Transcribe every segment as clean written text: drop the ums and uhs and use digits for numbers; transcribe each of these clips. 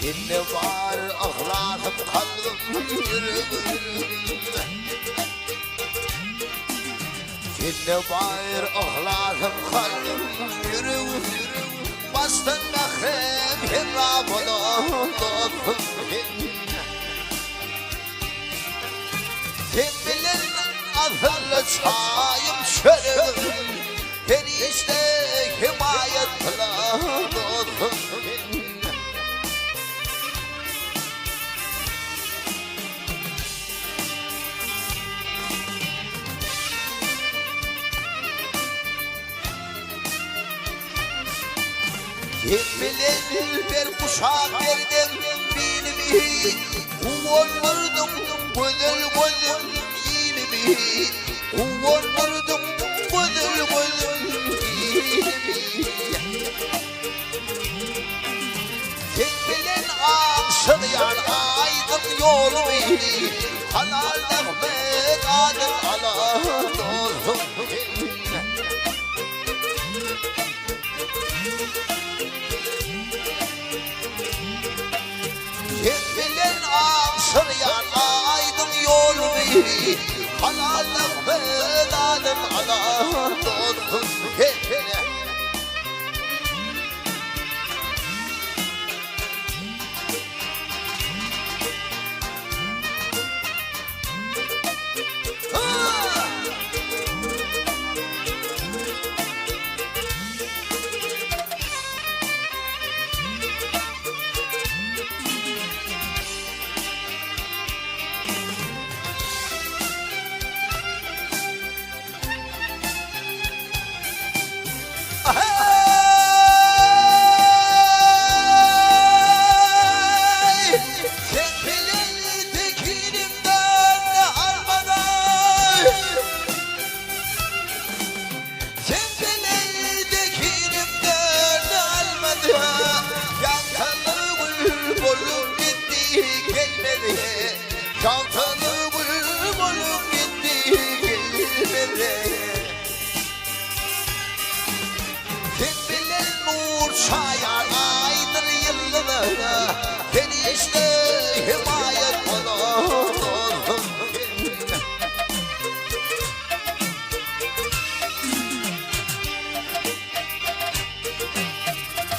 Şimdi var ahladım kalbim yüreğim. Şimdi var ahladım kalbim yüreğim. Bastın bakım hirabına dostum. Kim bilir azırlı çayım şörüm. Beni işte himayet kıla dostum. Kim bilir bir kuşak verdim bilimi. Kuvvetlerdim bölür bölür yinimi. Kuvvetlerdim bölür bölür yinimi. Kim bilir aşılayan aydın yolumu. Halalden medadım ala dostum. Kim bilir aşılayan aydın yolumu. Halalden medadım ala dostum. Çaltanı bulbulum gitti gelmedi. Kim bilir nur çayar aydır yıllara. Beni işte himayet olur.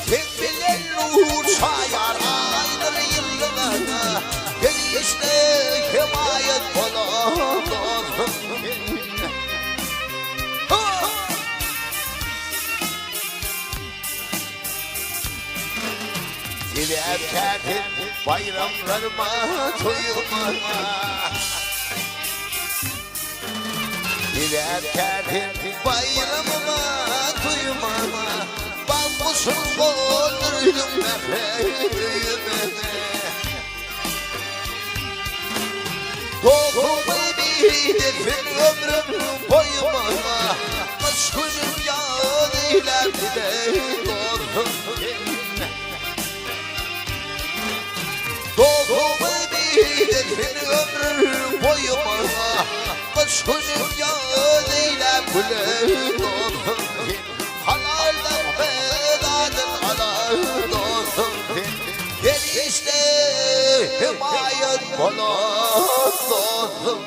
Kim bilir nur çayar aydır yıllara. Beni işte himayet olur. Dili erkeğin bayramlarıma toyuma. Dili erkeğin bayramıma toyuma. Bambusun boğuluydum nefreğime. Doğduğum bildirsin ömrüm boyuma. Aşkım yağdı ileride doğdum. Doğduğum bildirsin ömrüm boyuma. Aşkım yağdı ileride doğdum. Halalden bedadım ala dostum. Beni işte himayet bana dostum.